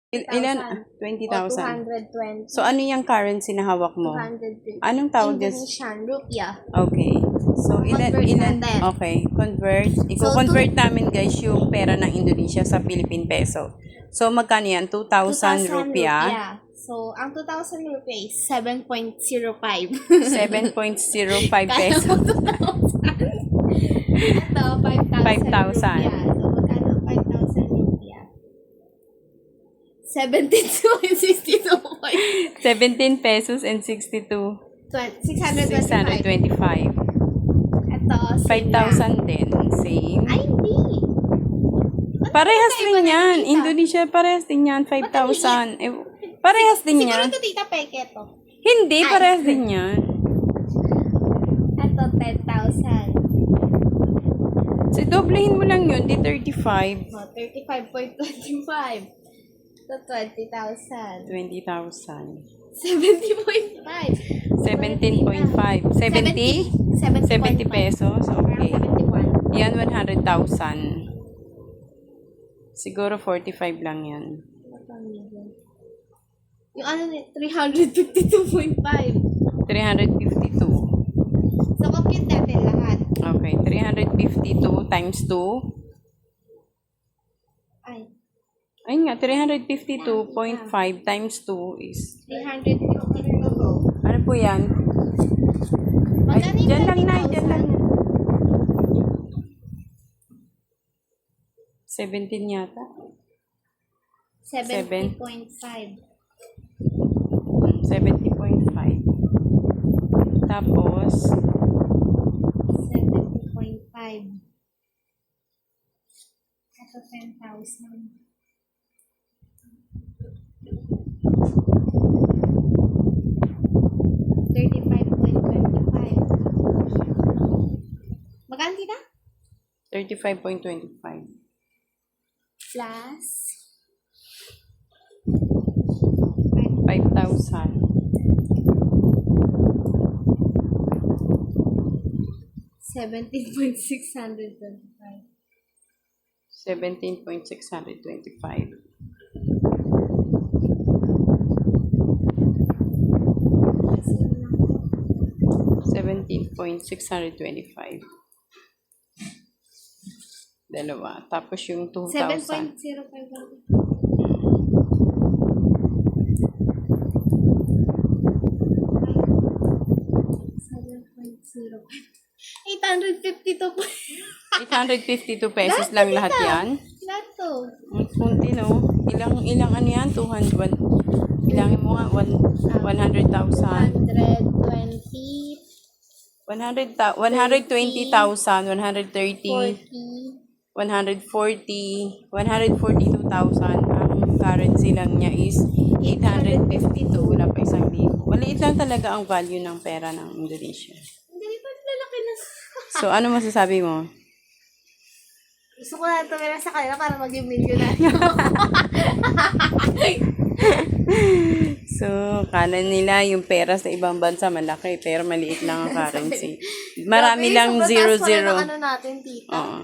Ilan? 20,000. 20,000. 220. So, ano yung currency na hawak mo? 250. Anong tawag dyan? Indonesian rupiah. Okay. So, Convert natin. Okay. Convert. I-convert namin, guys, yung pera ng Indonesia sa Philippine peso. So, magkano yan? 2,000 rupiah. So, ang 2,000 rupiah is 7.05. 7.05 peso. Ito, 5,000 5,000. rupiah. So, magkano 5,000 rupiah? 17.62. 17 pesos and 62. 625. 625. Ito, 5,000 din. Same. Ay, hindi. Parehas magkaiba din na yan. tita? Indonesia, parehas din yan. 5,000. Parehas din Siguro yan. ito, tita, peke to. Hindi, Ay. parehas din yan. Ito, 10,000. So, doblehin mo lang yun. Di 35. Oh, 35.25. Ito, 20,000. 20,000. 70.5. 17.5. 70? 70 pesos. Okay. 71. Yan, 100,000. Siguro 45 lang yan. Yung ano ni 352.5. 352. So, compute natin lahat. Okay. 352 times 2. Ay, Ayun nga, 352.5 times 2 is... 352. Ano po yan? Ay, Magkano yung dyan lang na, 30,000? dyan lang. 17 yata. 70.5. 70.5. Tapos, 70.5. Ito, 10,000. Magkano kita? 35.25. Plus 5,000. 17.625. 17.625. $17.625. Dalawa. Tapos yung 2,000. 7.05. $852 pesos lang lahat yan. Lahat to. Ang kunti, no? Ilang ano yan? 200. Ilangin mo nga, 100,000. 120. 120,000, 130, 40. 140, 142,000. Ang currency lang niya is 852. Wala pa 1,000. Maliit lang talaga ang value ng pera ng Indonesia. Hindi pa lalaki na. So, ano masasabi mo? Gusto ko na tumira sa kanila para maging millionaire. So, kala nila yung pera sa ibang bansa malaki, pero maliit lang ang currency. Marami lang Grabe, sobrang taas pala 0-0. ng ano natin, tita. Oo.